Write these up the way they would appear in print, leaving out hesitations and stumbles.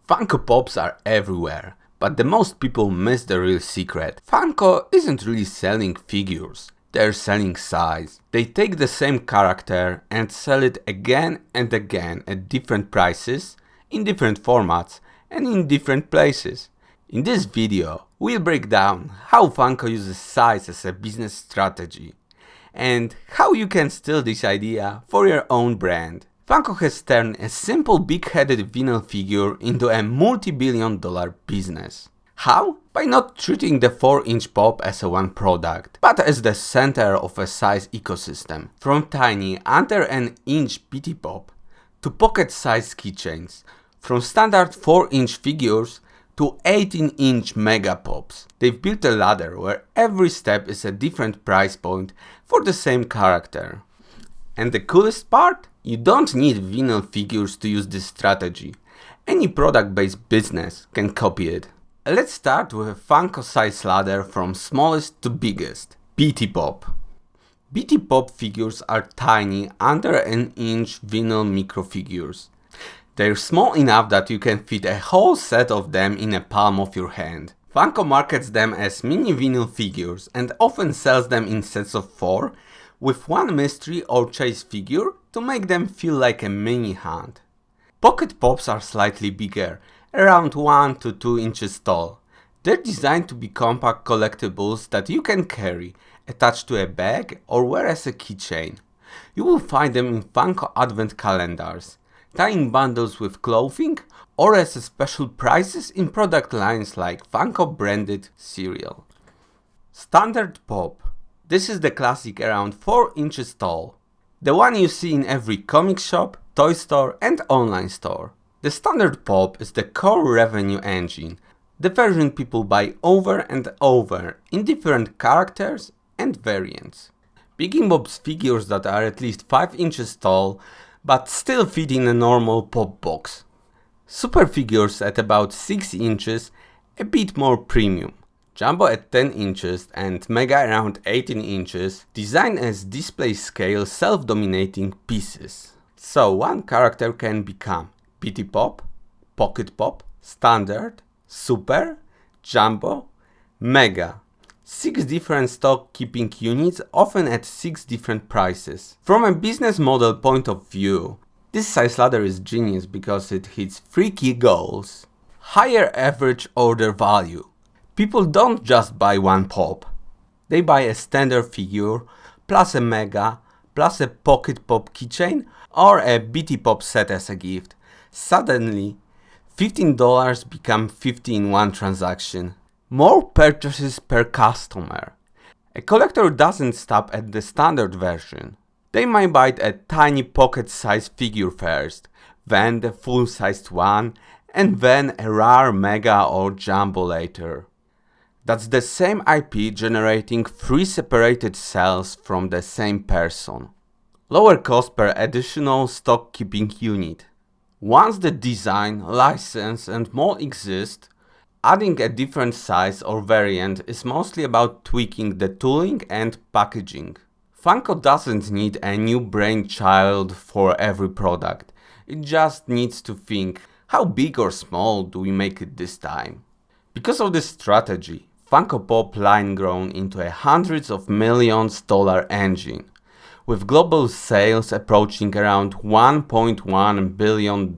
Funko Pops are everywhere, but the most people miss the real secret. Funko isn't really selling figures, they're selling size. They take the same character and sell it again and again at different prices, in different formats, and in different places. In this video, we'll break down how Funko uses size as a business strategy, and how you can steal this idea for your own brand. Funko has turned a simple big-headed vinyl figure into a multi-billion-dollar business. How? By not treating the 4-inch pop as a one product, but as the center of a size ecosystem. From tiny under an inch PT pop to pocket-sized keychains, from standard 4-inch figures to 18-inch mega pops. They've built a ladder where every step is a different price point for the same character. And the coolest part? You don't need vinyl figures to use this strategy. Any product-based business can copy it. Let's start with a Funko size ladder from smallest to biggest. BT Pop. BT Pop figures are tiny, under an inch vinyl micro figures. They're small enough that you can fit a whole set of them in a palm of your hand. Funko markets them as mini vinyl figures and often sells them in sets of 4, with one mystery or chase figure to make them feel like a mini hunt. Pocket Pops are slightly bigger, around 1 to 2 inches tall. They're designed to be compact collectibles that you can carry, attach to a bag or wear as a keychain. You will find them in Funko advent calendars, tying bundles with clothing, or as special prices in product lines like Funko branded cereal. Standard Pop. This is the classic around 4 inches tall. The one you see in every comic shop, toy store and online store. The Standard Pop is the core revenue engine, the version people buy over and over in different characters and variants. Big Bob's figures that are at least 5 inches tall but still fit in a normal pop box. Super figures at about 6 inches, a bit more premium. Jumbo at 10 inches and Mega around 18 inches, designed as display scale self-dominating pieces. So one character can become PT Pop, Pocket Pop, Standard, Super, Jumbo, Mega. 6 different stock keeping units, often at 6 different prices. From a business model point of view, this size ladder is genius because it hits 3 key goals. Higher average order value. People don't just buy one pop. They buy a standard figure, plus a mega, plus a pocket pop keychain, or a BT Pop set as a gift. Suddenly, $15 become 50 in one transaction. More purchases per customer. A collector doesn't stop at the standard version. They might buy a tiny pocket-sized figure first, then the full-sized one, and then a rare mega or jumbo later. That's the same IP generating 3 separated sales from the same person. Lower cost per additional stock keeping unit. Once the design, license and mold exist, adding a different size or variant is mostly about tweaking the tooling and packaging. Funko doesn't need a new brainchild for every product. It just needs to think, how big or small do we make it this time? Because of this strategy, Funko Pop line grown into a hundreds of millions dollar engine, with global sales approaching around $1.1 billion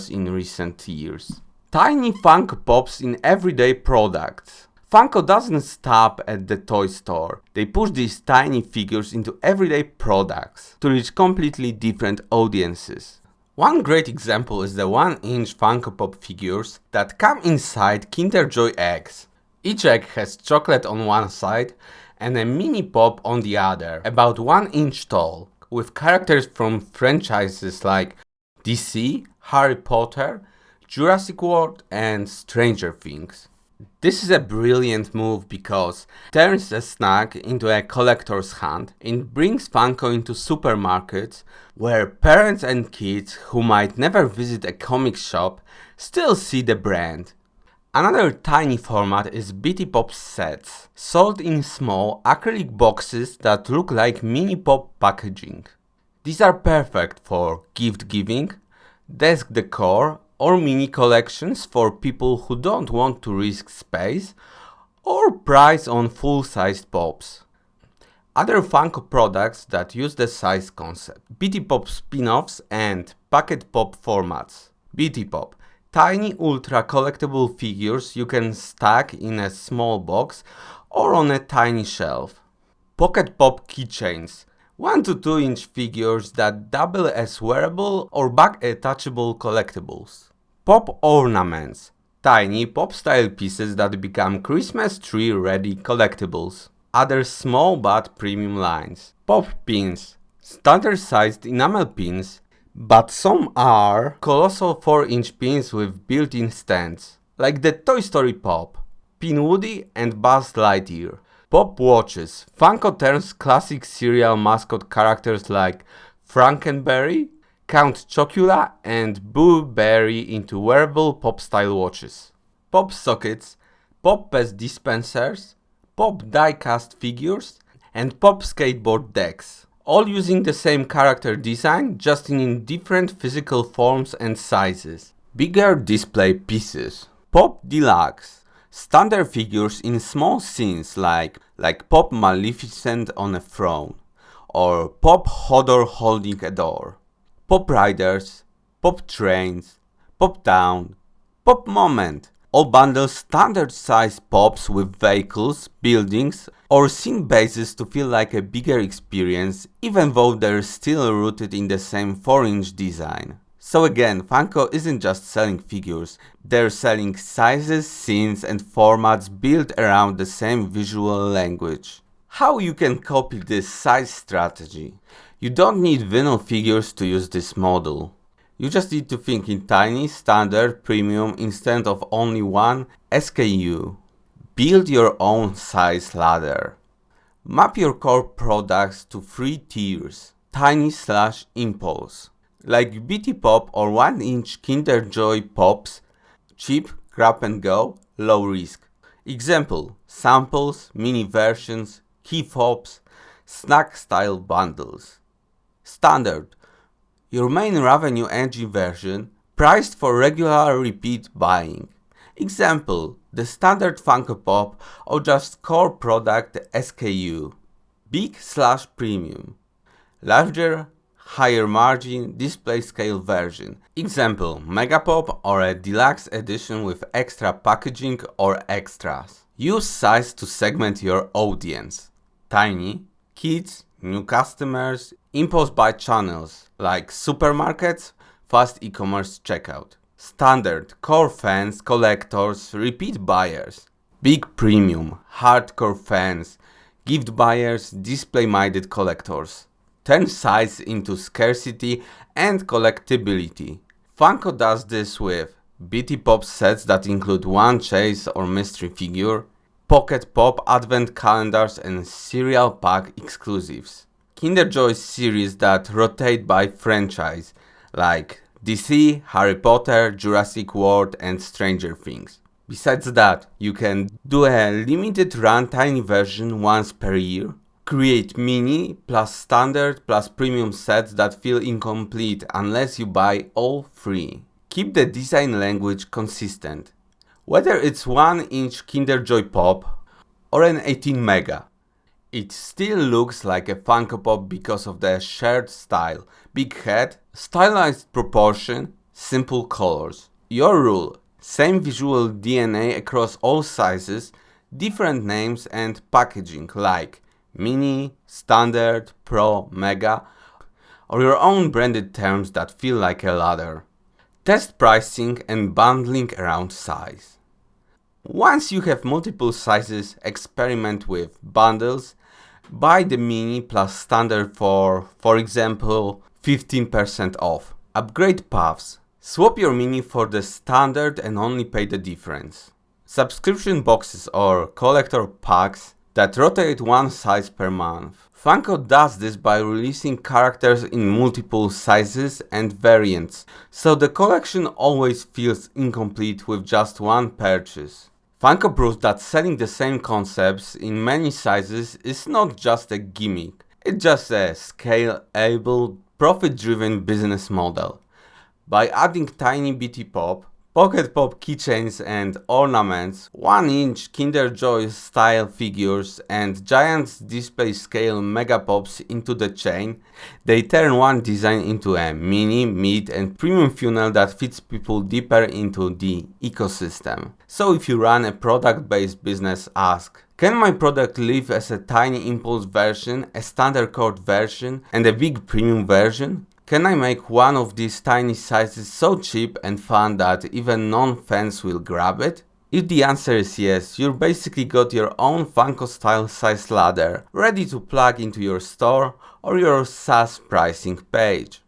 in recent years. Tiny Funko Pops in everyday products. Funko doesn't stop at the toy store. They push these tiny figures into everyday products to reach completely different audiences. One great example is the 1-inch Funko Pop figures that come inside Kinder Joy eggs. Each egg has chocolate on one side and a mini pop on the other, about 1 inch tall, with characters from franchises like DC, Harry Potter, Jurassic World and Stranger Things. This is a brilliant move because it turns a snack into a collector's hunt and brings Funko into supermarkets where parents and kids who might never visit a comic shop still see the brand. Another tiny format is BT Pop sets, sold in small acrylic boxes that look like mini pop packaging. These are perfect for gift giving, desk decor or mini collections for people who don't want to risk space, or price on full-sized pops. Other Funko products that use the size concept: BT Pop spin-offs and packet pop formats. BT Pop: tiny ultra collectible figures you can stack in a small box or on a tiny shelf. Pocket Pop keychains: 1 to 2 inch figures that double as wearable or bag attachable collectibles. Pop ornaments: tiny pop-style pieces that become Christmas tree-ready collectibles. Other small but premium lines. Pop pins: standard-sized enamel pins, but some are colossal 4-inch pins with built-in stands, like the Toy Story Pop, Pin Woody and Buzz Lightyear. Pop watches: Funko turns classic cereal mascot characters like Frankenberry, Count Chocula and Boo Berry into wearable pop-style watches. Pop sockets, Pop Pest dispensers, Pop die-cast figures, and Pop skateboard decks, all using the same character design, just in different physical forms and sizes. Bigger display pieces. Pop Deluxe: standard figures in small scenes like Pop Maleficent on a throne, or Pop Hodor holding a door. Pop Riders, Pop Trains, Pop Town, Pop Moment, all bundle standard size pops with vehicles, buildings, or scene bases to feel like a bigger experience, even though they're still rooted in the same 4-inch design. So again, Funko isn't just selling figures, they're selling sizes, scenes and formats built around the same visual language. How you can copy this size strategy? You don't need vinyl figures to use this model. You just need to think in tiny, standard, premium instead of only one SKU. Build your own size ladder. Map your core products to 3 tiers: tiny/impulse, like BT Pop or 1-inch Kinder Joy Pops, cheap, grab and go, low risk. Example: samples, mini versions, key fobs, snack style bundles. Standard: your main revenue engine version, priced for regular repeat buying. Example: the standard Funko Pop or just core product SKU. Big/premium: larger, higher margin, display scale version. Example: Mega Pop or a deluxe edition with extra packaging or extras. Use size to segment your audience. Tiny, kids, new customers, impulse buy channels like supermarkets, fast e-commerce checkout. Standard, core fans, collectors, repeat buyers. Big premium, hardcore fans, gift buyers, display-minded collectors. Turn size into scarcity and collectibility. Funko does this with BT Pop sets that include one chase or mystery figure, Pocket Pop advent calendars and cereal pack exclusives. Kinder Joy series that rotate by franchise, like DC, Harry Potter, Jurassic World and Stranger Things. Besides that, you can do a limited run tiny version once per year. Create mini plus standard plus premium sets that feel incomplete unless you buy all 3. Keep the design language consistent. Whether it's 1-inch Kinder Joy Pop or an 18 mega, it still looks like a Funko Pop because of the shared style: big head, stylized proportion, simple colors. Your rule: same visual DNA across all sizes, different names and packaging like mini, standard, pro, mega, or your own branded terms that feel like a ladder. Test pricing and bundling around size. Once you have multiple sizes, experiment with bundles. Buy the mini plus standard for example, 15% off. Upgrade paths. Swap your mini for the standard and only pay the difference. Subscription boxes or collector packs that rotate one size per month. Funko does this by releasing characters in multiple sizes and variants, so the collection always feels incomplete with just one purchase. Funko proves that selling the same concepts in many sizes is not just a gimmick, it's just a scalable, profit-driven business model. By adding tiny BT Pop, Pocket Pop keychains and ornaments, 1-inch Kinder Joy style figures and giant display scale Mega Pops into the chain, they turn one design into a mini, mid and premium funnel that fits people deeper into the ecosystem. So if you run a product-based business, ask, can my product live as a tiny impulse version, a standard cord version and a big premium version? Can I make one of these tiny sizes so cheap and fun that even non-fans will grab it? If the answer is yes, you've basically got your own Funko style size ladder ready to plug into your store or your SaaS pricing page.